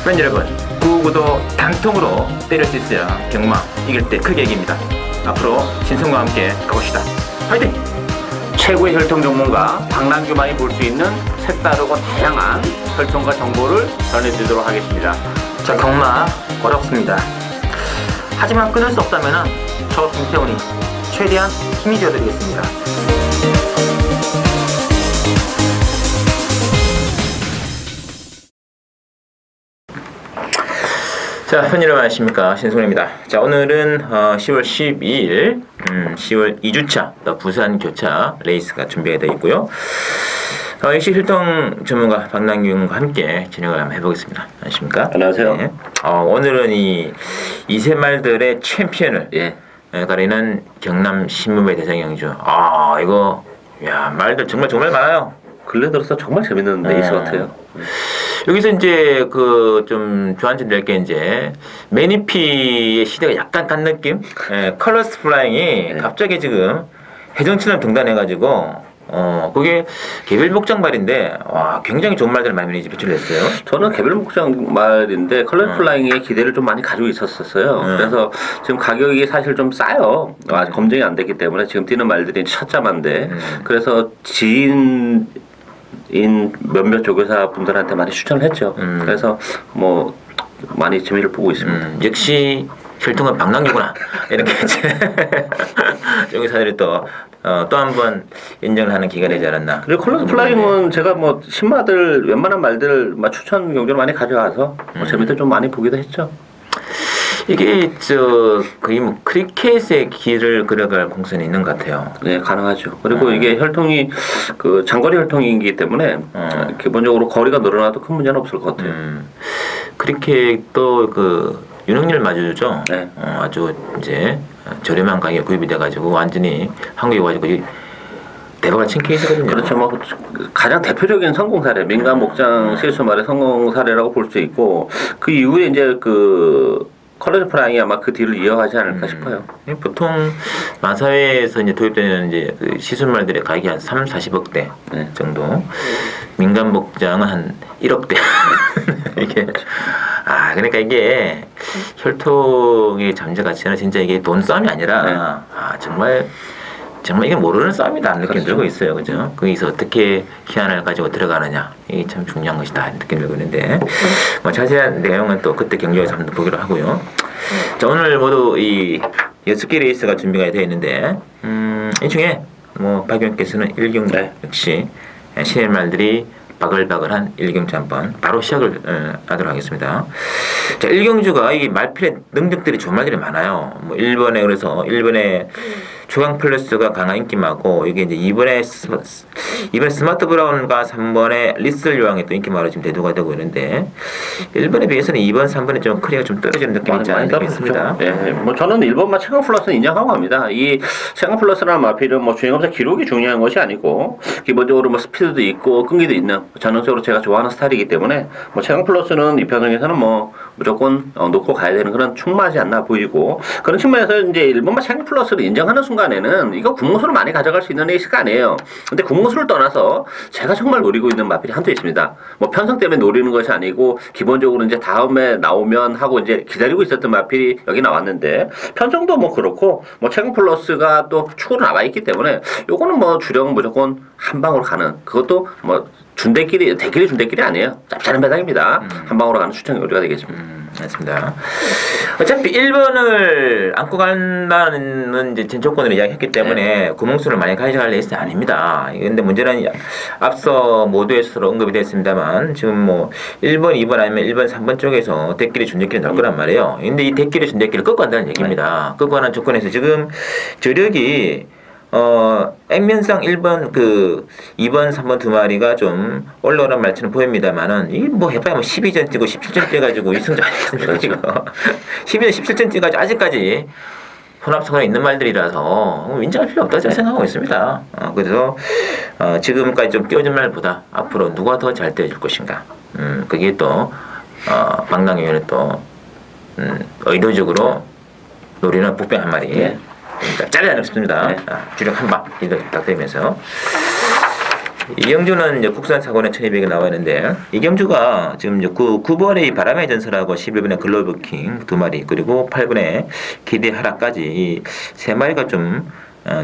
팬 여러분, 구구도 단통으로 때릴 수 있어야 경마 이길 때 크게 이깁니다. 앞으로 신성과 함께 가봅시다. 화이팅! 최고의 혈통 전문가 박남규만이 볼 수 있는 색다르고 다양한 혈통과 정보를 전해드리도록 하겠습니다. 자, 경마 어렵습니다. 하지만 끊을 수 없다면 저 김태훈이 최대한 힘이 되어드리겠습니다. 자, 팬 여러분 안녕하십니까, 신성훈입니다. 자, 오늘은 10월 12일 10월 2주차 부산 교차 레이스가 준비가 되어 있고요. 역시 혈통 전문가 박남규과 함께 진행을 한번 해보겠습니다. 안녕하십니까? 안녕하세요. 네. 오늘은 이 2세 말들의 챔피언을 가리는 경남 신무배 대장영주. 이거 말들 정말 많아요. 근래 들어서 정말 재밌는 레이스 같아요. 여기서 이제 좀 주안점 될 게 이제 매니피의 시대가 약간 간 느낌? 컬러스 플라잉이 갑자기 지금 해정처럼 등단해가지고 그게 개별 목장 말인데 굉장히 좋은 말들을 많이 배출했어요. 저는 개별 목장 말인데 컬러스 플라잉에 기대를 좀 많이 가지고 있었어요. 그래서 지금 가격이 사실 좀 싸요. 검증이 안 됐기 때문에 지금 뛰는 말들이 찻자만데 그래서 지인 몇몇 조교사 분들한테 많이 추천을 했죠. 그래서 뭐 많이 재미를 보고 있습니다. 역시 혈통은 박남규구나 이렇게 조교사들이 또 한 번 인정을 하는 기간이 되지 않았나. 그리고 컬러스 플라잉은 제가 뭐 신마들 웬만한 말들 추천 경주를 많이 가져와서 재미도 좀 많이 보기도 했죠. 이게 거의 뭐 크리켓의 길을 그려갈 공선이 있는 것 같아요. 네, 가능하죠. 그리고 이게 혈통이 장거리 혈통이기 때문에 기본적으로 거리가 늘어나도 큰 문제는 없을 것 같아요. 크리켓도 윤석열 마주죠. 네. 아주 이제 저렴한 가격에 구입이 돼가지고 완전히 한국에 와가지고 대박을 친 케이스거든요. 그렇죠. 뭐 가장 대표적인 성공 사례, 민간 목장 실수 말의 성공 사례라고 볼 수 있고 그 이후에 이제 컬러스 플라잉이 아마 그 뒤를 이어가지 않을까 싶어요. 보통 마사회에서 이제 도입되는 이제 시술말들의 가격이 한 30-40억대 정도. 민간 목장은 한 1억대. 이게 그러니까 이게 혈통의 잠재 가치는 진짜 이게 돈 싸움이 아니라 정말 이게 모르는 싸움이다 느낌 들고 있어요. 그죠? 거기서 어떻게 희한을 가지고 들어가느냐 이게 참 중요한 것이다 느낌 들고 있는데 뭐 자세한 내용은 또 그때 경기에서 한번 보기로 하고요. 자, 오늘 모두 이 6개 레이스가 준비가 되어 있는데 이 중에 뭐 박 의원께서는 1경주 역시 신의 말들이 바글바글한 1경주 한번 바로 시작을 하도록 하겠습니다. 자, 1경주가 이 말필의 능력들이 좋은 말들이 많아요. 뭐 1번에 그래서 1번에 조강 플러스가 강한 인기마고 이게 이제 2번에 스마트 브라운과 3번에 리슬 요항이 또 인기마로 지금 대두가 되고 있는데 1번에 비해서는 2번, 3번에 좀 크리가 좀 떨어지는 느낌이 있지 않은 느낌이 있습니다. 네, 뭐 저는 1번만 최강 플러스는 인정하고 합니다. 이 최강 플러스라는 마필은 뭐 주행검사 기록이 중요한 것이 아니고 기본적으로 뭐 스피드도 있고 끈기도 있는 전형적으로 제가 좋아하는 스타일이기 때문에 뭐 최강 플러스는 이 편성에서는 뭐 무조건 놓고 가야 되는 그런 충분하지 않나 보이고 그런 측면에서 이제 1번만 최강 플러스를 인정하는 순간에는 이거 구멍수를 많이 가져갈 수 있는 레이스가 아니에요. 근데 구멍수를 떠나서 제가 정말 노리고 있는 마필이 한두 있습니다. 뭐 편성 때문에 노리는 것이 아니고 기본적으로 이제 다음에 나오면 하고 이제 기다리고 있었던 마필이 여기 나왔는데 편성도 뭐 그렇고 뭐 최강 플러스가 또 축으로 나와 있기 때문에 요거는 뭐 주력 무조건 한 방으로 가는 그것도 뭐 대길이 준대길이 아니에요. 짭짤한 배당입니다. 한 방으로 가는 추천 요리가 되겠습니다. 맞습니다. 어차피 1번을 안고 간다는 이제 전 조건을 이야기했기 때문에 구멍수를 많이 가져갈 레이스는 아닙니다. 근데 문제는 앞서 모두에서 언급이 됐습니다만 지금 뭐 1번, 2번 아니면 1번, 3번 쪽에서 대길이 준대길이 나올 거란 말이에요. 근데 이 대길이 준대길을 꺾고 간다는 얘기입니다. 꺾고 가는 조건에서 지금 저력이 액면상 1번 2번 3번 두 마리가 좀 올라오란 말처럼 보입니다만은 이 뭐 해봐야 뭐 12전 뛰고 17전 뛰어가지고 이승주 아니겠습니까 지금 12전 17전 뛰어가지고 아직까지 혼합선에 있는 말들이라서 인정할 필요 없다고 생각하고 있습니다. 그래서 지금까지 좀 뛰어준 말보다 앞으로 누가 더 잘 뛰어줄 것인가 그게 또 박남규 의원은 또 의도적으로 노리는 북병 한 마리 잘라야 하겠습니다. 주력 한방 부탁드리면서 이경주는 이제 국산 사고는 1200에 나와 있는데 이경주가 지금 이제 9번의 바람의 전설하고 11번의 글로벌킹 2마리 그리고 8번의 기대 하락까지 이 3마리가 좀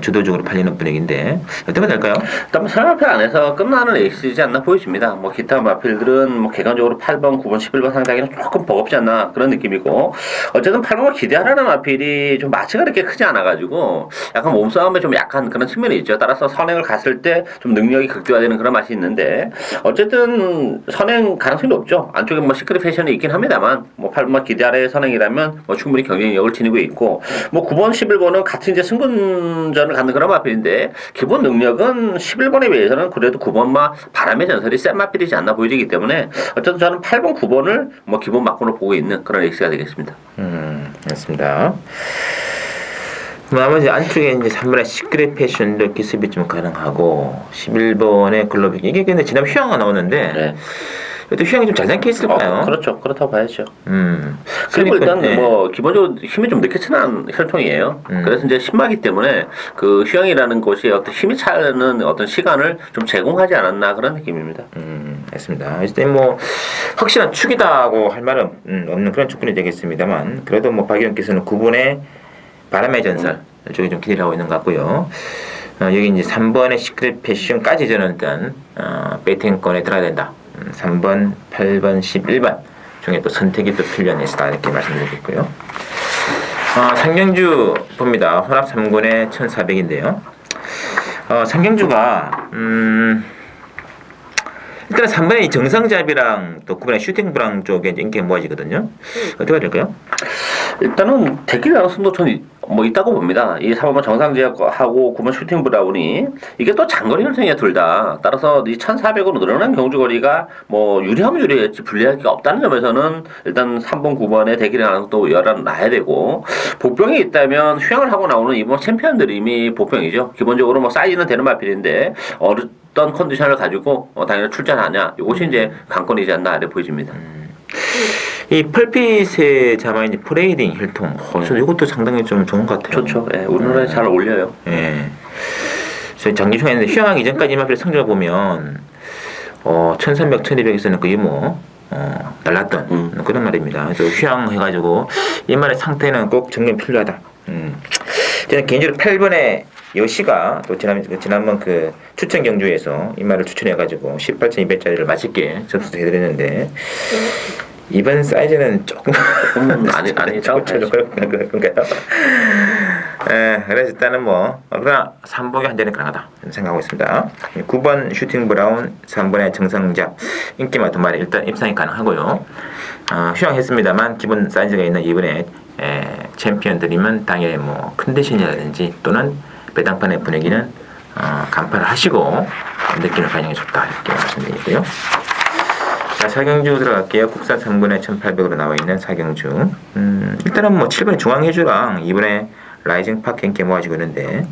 주도적으로 팔리는 분위기인데 어떻게 될까요? 일단 상하표 안에서 끝나는 에이스이지 않나 보여집니다. 뭐 기타 마필들은 뭐 객관적으로 8번, 9번, 11번 상당히는 조금 버겁지 않나 그런 느낌이고 어쨌든 8번을 기대하라는 마필이 좀 마치가 그렇게 크지 않아가지고 약간 몸싸움에 좀 약한 그런 측면이 있죠. 따라서 선행을 갔을 때 좀 능력이 극대화되는 그런 맛이 있는데 어쨌든 선행 가능성이 높죠. 안쪽에 뭐 시크릿 패션이 있긴 합니다만 뭐 8번만 기대하라의 선행이라면 뭐 충분히 경쟁력을 지니고 있고 뭐 9번, 11번은 같은 이제 승분전을 갖는 그런 마필인데 기본 능력은 11번에 비해서는 그래도 9번만 바람의 전설이 센 마필이지 않나 보이기 때문에 어쨌든 저는 8번, 9번을 뭐 기본 막군으로 보고 있는 그런 에이스가 되겠습니다. 맞습니다. 나머지 안쪽에 이제 3번의 시크릿 패션도 기습이 좀 가능하고 11번의 글로벌 이게 근데 지난 휴양가 나오는데 네. 또 휴양이 좀 잘 잡혀 있을까요? 그렇죠. 그렇다고 봐야죠. 그러니까, 그리고 일단 뭐 기본적으로 힘이 좀 늦게 차는 혈통이에요. 그래서 이제 신마기 때문에 그 휴양이라는 곳이 어떤 힘이 차는 어떤 시간을 좀 제공하지 않았나 그런 느낌입니다. 알겠습니다. 일단 뭐 확실한 축이다고 할 말은 없는 그런 조건이 되겠습니다만 그래도 뭐 박영께서는 9번의 바람의 전설 쪽에 좀 기대를 하고 있는 것 같고요. 여기 이제 3번의 시크릿 패션까지 저는 일단 배팅권에 들어야 된다. 3번, 8번, 11번 중에 또 선택이 또 필요한 에스다 이렇게 말씀드리겠고요. 상경주 봅니다. 혼합 3군의 1400인데요. 상경주가 일단 3번의 정상잡이랑 또 9번의 슈팅브랑 쪽에 인기가 모아지거든요. 어떻게 해야 될까요? 일단은 대길 가능성도 저는 뭐 있다고 봅니다. 이 3번 정상제하고 9번 슈팅 브라운이 이게 또 장거리 혈통이야 둘 다. 따라서 이 1400으로 늘어난 경주거리가 뭐 유리하면 유리했지 불리할 게 없다는 점에서는 일단 3번 9번의 대길 가능성도 열어놔야 되고 복병이 있다면 휴양을 하고 나오는 이번 챔피언들이 이미 복병이죠. 기본적으로 뭐 사이즈는 되는 마필인데 어떤 컨디션을 가지고 당연히 출전하냐 이것이 이제 관건이지 않나 이렇게 보여집니다. 이 펄핏의 자마인 프레이딩 혈통, 저 이것도 상당히 좀 좋은 것 같아요. 좋죠. 예, 우리나라에 잘 어울려요. 예. 저희 장기중에 했는데 휴양하기 전까지 이마필 성적을 보면 1300, 1200에서는 거의 뭐 날랐던 그런 말입니다. 그래서 휴양해가지고 이말의 상태는 꼭 점검이 필요하다. 저는 개인적으로 8번에 여시가 또 지난번 그 추천 경주에서 이 말을 추천해가지고 18,200짜리를 맛있게 점수 해드렸는데 이번 사이즈는 조금 아니 그런가요? 그래서 일단은 뭐 그러나 3번이 한 잔이 가능하다 생각하고 있습니다. 9번 슈팅 브라운, 3번의 정상잡 인기만 2마리 일단 입상이 가능하고요. 휴양했습니다만 기본 사이즈가 있는 이번에 챔피언들이면 당연히 뭐 컨디션이라든지 또는 배당판의 분위기는 간파를 하시고 느낌을 반영해 줬다 이렇게 말씀드리고요. 자, 사경주 들어갈게요. 국산 3분의 1800으로 나와 있는 사경주. 일단은 뭐 7번의 중앙해주랑 2번의 라이징 파크 인기 모아지고 있는데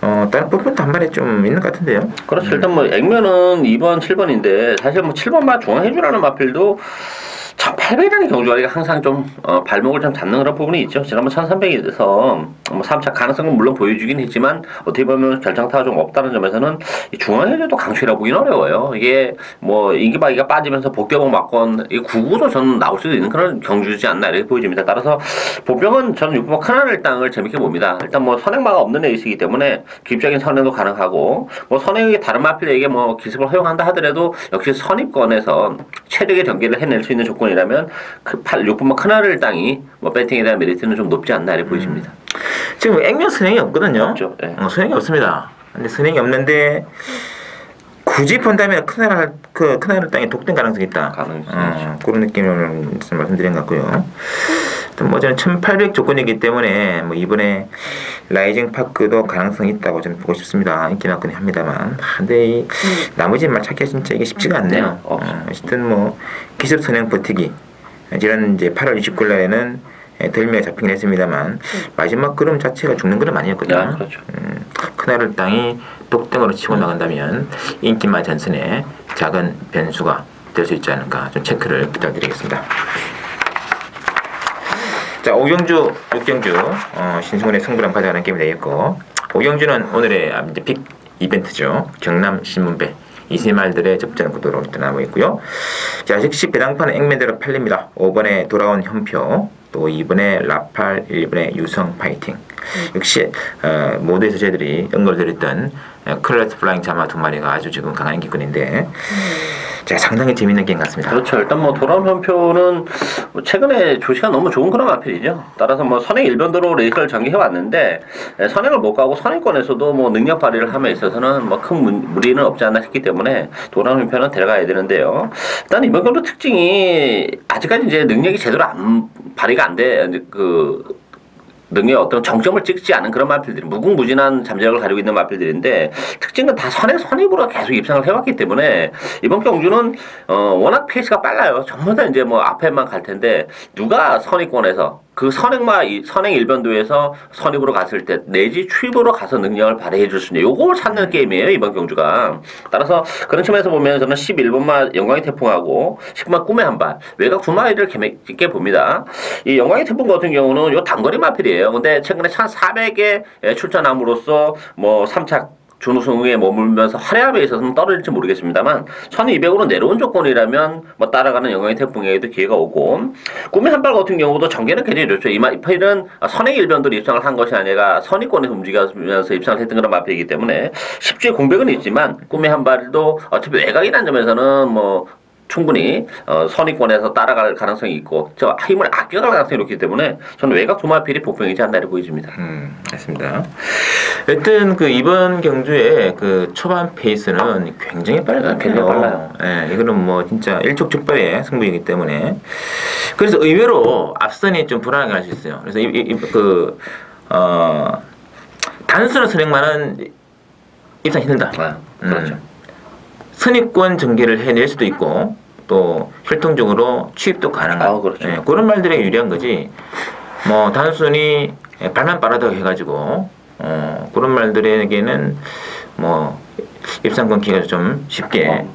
다른 부분도 한 마리 좀 있는 것 같은데요. 그렇죠. 일단 뭐 액면은 2번, 7번인데 사실 뭐 7번만 중앙해주라는 마필도 1800이라는 경주거리가 항상 좀 발목을 좀 잡는 그런 부분이 있죠. 지난번 1300에서 뭐 3차 가능성은 물론 보여주긴 했지만 어떻게 보면 결정타가 좀 없다는 점에서는 중앙해줘도 강추라고 보기는 어려워요. 이게 뭐 인기바기가 빠지면서 복대복 막건 이 9구도 저는 나올 수도 있는 그런 경주지 않나 이렇게 보여집니다. 따라서 복병은 저는 6번 큰하늘 땅을 재밌게 봅니다. 일단 뭐 선행마가 없는 에이스이기 때문에 기입적인 선행도 가능하고 뭐 선행이 다른 마필에게 뭐 기습을 허용한다 하더라도 역시 선입권에서 최적의 경기를 해낼 수 있는 조건이라면 그 6번만 큰하늘 땅이 뭐 배팅에 대한 메리트는 좀 높지 않나 이렇게 보여집니다. 지금 액면 선행이 없거든요. 없죠. 네. 선행이 없습니다. 근데 선행이 없는데 굳이 본다면 큰하늘 땅에 독된 가능성이 있다. 그런 느낌을 말씀드린 것 같고요. 뭐 저는 1800 조건이기 때문에 뭐 이번에 라이징 파크도 가능성이 있다고 저는 보고 싶습니다. 인기 많긴 합니다만. 근데 이 나머지 말 찾기가 진짜 이게 쉽지가 않네요. 어쨌든 뭐 기습 선행 버티기. 지난 이제 8월 29일 날에는 덜미에 잡히긴 했습니다만 마지막 그림 자체가 죽는 그림 아니었거든요. 그렇죠. 큰하늘 땅이 독등으로 치고 나간다면 인기마 전선에 작은 변수가 될 수 있지 않을까 좀 체크를 부탁드리겠습니다. 자, 오경주, 육경주 신승훈의 승부랑 가져가는 게임이 되겠고 오경주는 오늘의 이제 픽 이벤트죠. 경남 신문배 이 세 말들의 접전 구도로 일단 나오고 있고요. 자, 즉시 배당판은 액면대로 팔립니다. 5번에 돌아온 현표, 또 2번에 라팔, 1번에 유성 파이팅. 역시 모두에서 저희들이 연결드렸던 클래스 플라잉 자마 두 마리가 아주 지금 강한 인기권인데 자, 상당히 재밌는 게임 같습니다. 그렇죠. 일단 뭐 돌아온 현표는 최근에 조시가 너무 좋은 그런 마필이죠. 따라서 뭐 선행 일변도로 레이스를 전개해 왔는데 선행을 못 가고 선행권에서도 뭐 능력 발휘를 함에 있어서는 뭐 큰 무리는 없지 않나 싶기 때문에 돌아온 현표는 데려가야 되는데요. 일단 이번 경도 특징이 아직까지 이제 능력이 제대로 발휘가 안 돼. 능력의 어떤 정점을 찍지 않은 그런 마필들이 무궁무진한 잠재력을 가지고 있는 마필들인데 특징은 다 선입으로 계속 입상을 해왔기 때문에 이번 경주는 워낙 페이스가 빨라요. 전부 다 이제 뭐 앞에만 갈 텐데 누가 선입권에서 그 선행 일변도에서 선입으로 갔을 때 내지 추입으로 가서 능력을 발휘해 줄 수 있는 요걸 찾는 게임이에요 이번 경주가. 따라서 그런 측면에서 보면 저는 11번마 영광의 태풍하고 10번마 꿈의 한발 외곽 두 마리를 재밌게 봅니다. 이 영광의 태풍 같은 경우는 요 단거리 마필이에요. 근데 최근에 1400에 출전함으로써 뭐 3착 준우승에 머물면서 화려함에 있어서는 떨어질지 모르겠습니다만 1200으로 내려온 조건이라면 뭐 따라가는 영광의 태풍에도 기회가 오고 꿈의 한발 같은 경우도 전개는 굉장히 좋죠. 이 마필은 선행 일변도로 입상을 한 것이 아니라 선의권에서 움직이면서 입상을 했던 그런 마필이기 때문에 10주의 공백은 있지만 꿈의 한발도 어차피 외곽이라는 점에서는 뭐 충분히 선의권에서 따라갈 가능성이 있고 저 힘을 아껴갈 가능성이 높기 때문에 저는 외곽 두 마필이 복병이지 않나 이렇게 보여집니다. 맞습니다. 여튼 그 이번 경주의 그 초반 페이스는 굉장히 빨라요. 굉장히 빨라요. 예, 이거는 뭐 진짜 일촉즉발의 승부이기 때문에 그래서 의외로 앞선이 좀 불안하게 할 수 있어요. 그래서 단순한 선행만은 입상 힘들다. 그렇죠. 선입권 전개를 해낼 수도 있고 또 혈통적으로 취입도 가능한 그렇죠. 예, 그런 말들에 유리한 거지. 뭐 단순히 발만 빠르다고 해가지고 그런 말들에게는 뭐 입상권 기회가 좀 쉽게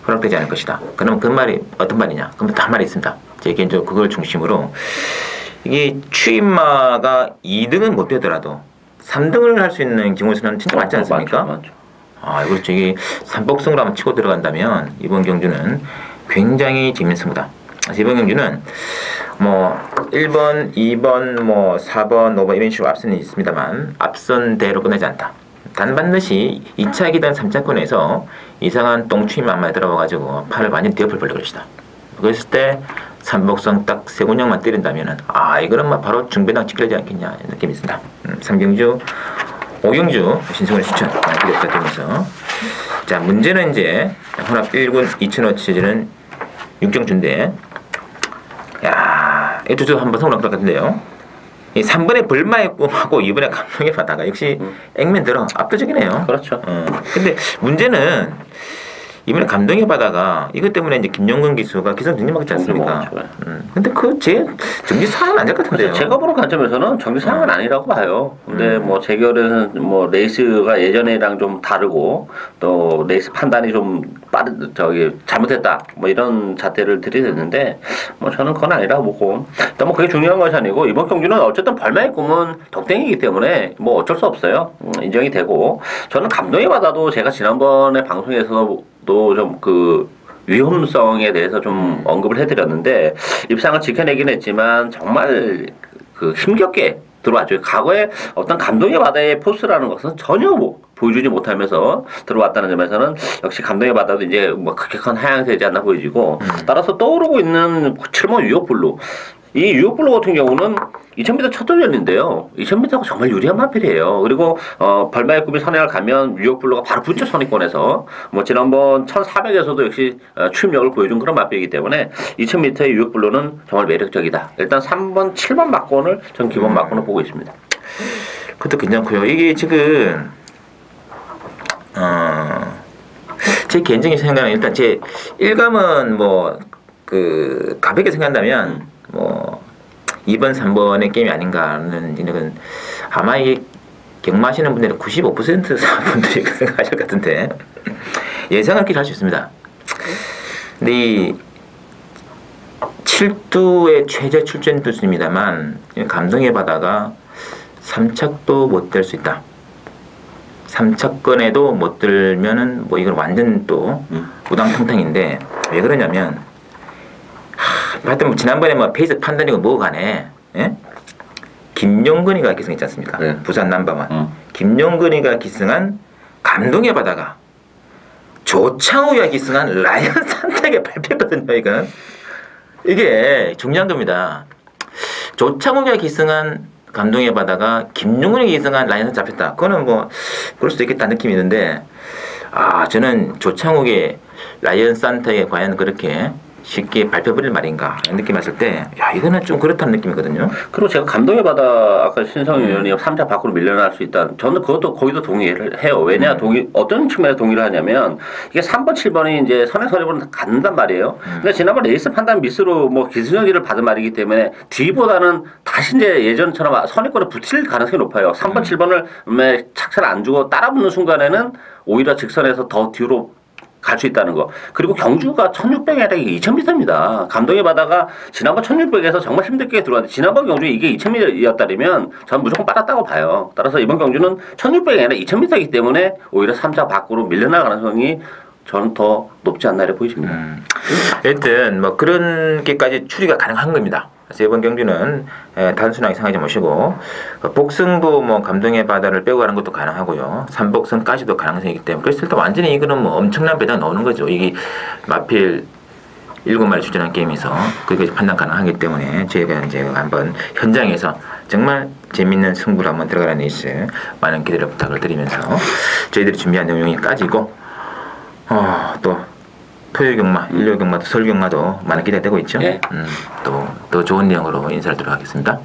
허락되지 않을 것이다. 그러면 그 말이 어떤 말이냐? 그럼 다 말이 있습니다. 제 개인적으로 그걸 중심으로 이게 취입마가 2등은 못 되더라도 3등을 할 수 있는 경우 수는 진짜 많지 않습니까? 맞죠. 그렇죠. 이게 삼복승으로 한번 치고 들어간다면 이번 경주는 굉장히 재밌는 승부다. 이번 경주는 뭐 1번, 2번, 뭐 4번, 5번 이런 식으로 앞선이 있습니다만 앞선대로 끝나지 않다. 단 반드시 2차기든 3차권에서 이상한 똥추임 안마에 들어와가지고 팔을 완전히 뒤엎을 벌릴 것이다. 그랬을 때 삼복성 딱 세 군형만 때린다면은 이거는 막 바로 중배당 찍히지 않겠냐 느낌이 있습니다. 3경주 5경주 신승을 추천 부탁드리면서 자 문제는 이제 혼합 1군 2000호 치즈는 6경주인데 이 두주 한번 성공할 것 같은데요. 이 3번의 벌마의 꿈하고 2번의 감동의 바다가 역시 액면 들어 압도적이네요. 그렇죠. 근데 문제는 이번에 감동의 바다가 이것 때문에 이제 김용근 기수가 기선 등록하지 않습니까? 근데 제 정지 사항은 아닐 것 같은데요. 제가 보는 관점에서는 정지 사항은 아니라고 봐요. 근데 뭐 제 결에는 뭐 레이스가 예전이랑 좀 다르고 또 레이스 판단이 좀 잘못했다 뭐 이런 잣대를 들이댔는데 뭐 저는 그건 아니라고 보고 일단 뭐 그게 중요한 것이 아니고 이번 경주는 어쨌든 벌마의 꿈은 덕땡이기 때문에 뭐 어쩔 수 없어요. 인정이 되고 저는 감동의 바다도 제가 지난번에 방송에서 좀 위험성에 대해서 좀 언급을 해드렸는데 입상을 지켜내긴 했지만 정말 힘겹게 들어왔죠. 과거에 어떤 감동의 바다의 포스라는 것은 전혀 보여주지 못하면서 들어왔다는 점에서는 역시 감동의 바다도 이제 뭐 급격한 하향세지 않나 보여지고 따라서 떠오르고 있는 7번 유역블루 이 유역블루 같은 경우는 2000m 첫 도전인데요. 2000m가 정말 유리한 마필이에요. 그리고 벌마의 꿈이 선행을 가면 유역블루가 바로 붙여 선입권에서 뭐 지난번 1400에서도 역시 추임력을 보여준 그런 마필이기 때문에 2000m의 유역블루는 정말 매력적이다. 일단 3번, 7번 막권을 전 기본 막권을 보고 있습니다. 그것도 괜찮고요. 이게 지금 제 개인적인 생각은 일단 제 일감은 뭐 가볍게 생각한다면 뭐 2번, 3번의 게임이 아닌가는 생각은 아마 이게 경마하시는 분들은 95% 사분들이 그 생각하실 것 같은데 예상을 그렇게 할 수 있습니다. 근데 이 7두의 최저 출전 투수입니다만 감동의 바다가 3착도 못 될 수 있다. 3차권에도 못 들면은 뭐 이건 완전 또 우당탕탕인데 왜 그러냐면 하여튼 뭐 지난번에 뭐 페이스 판단이고 뭐 간에 예? 김용근이가 기승했지 않습니까? 네. 부산 넘버원 김용근이가 기승한 감동의 바다가 조창우가 기승한 라이언 산타에게 발표했거든요. 이게 중요한 겁니다. 조창우가 기승한 감동의 바다가 김용근이 기승한 라이언 산타 잡혔다. 그거는 뭐 그럴 수도 있겠다 느낌이 있는데 저는 조창욱의 라이언 산타에 과연 그렇게 쉽게 발표버릴 말인가 느낌 왔을 때 이거는 좀 그렇다는 느낌이거든요. 그리고 제가 감동의 바다 아까 신성희 의원이 3자 밖으로 밀려날 수 있다. 저는 그것도 거기도 동의를 해요. 왜냐 어떤 측면에서 동의를 하냐면 이게 3번 7번이 이제 선행선임으로 갖는단 말이에요. 근데 지난번 레이스 판단 미스로 뭐 기승전지를 받은 말이기 때문에 뒤보다는 다시 이제 예전처럼 선행권에 붙일 가능성이 높아요. 3번 7번을 착차를 안 주고 따라붙는 순간에는 오히려 직선에서 더 뒤로 갈 수 있다는 거. 그리고 경주가 1600이 아니라 이게 2000m입니다. 감동의 바다가 지난번 1600에서 정말 힘들게 들어왔는데 지난번 경주에 이게 2000m였다면 저는 무조건 빨았다고 봐요. 따라서 이번 경주는 1600이 아니라 2000m이기 때문에 오히려 3자 밖으로 밀려날 가능성이 저는 더 높지 않나 이렇게 보이십니다. 하여튼 뭐 그런 게까지 추리가 가능한 겁니다. 그래서 이번 경주는 단순하게 생각하지 마시고 복승도 뭐 감동의 바다를 빼고 가는 것도 가능하고요. 3복승까지도 가능성이 있기 때문에 그래서 일단 완전히 이거는 뭐 엄청난 배당 나오는 거죠. 이게 마필 7마리 출전한 게임에서 그게 판단 가능하기 때문에 저희가 이제 한번 현장에서 정말 재밌는 승부를 한번 들어가는 레이스 많은 기대를 부탁을 드리면서 저희들이 준비한 내용이 까지고 또 토요일 경마, 일요일 경마도 설 경마도 많은 기대가 되고 있죠. 네. 또 더 좋은 내용으로 인사를 드리도록 하겠습니다.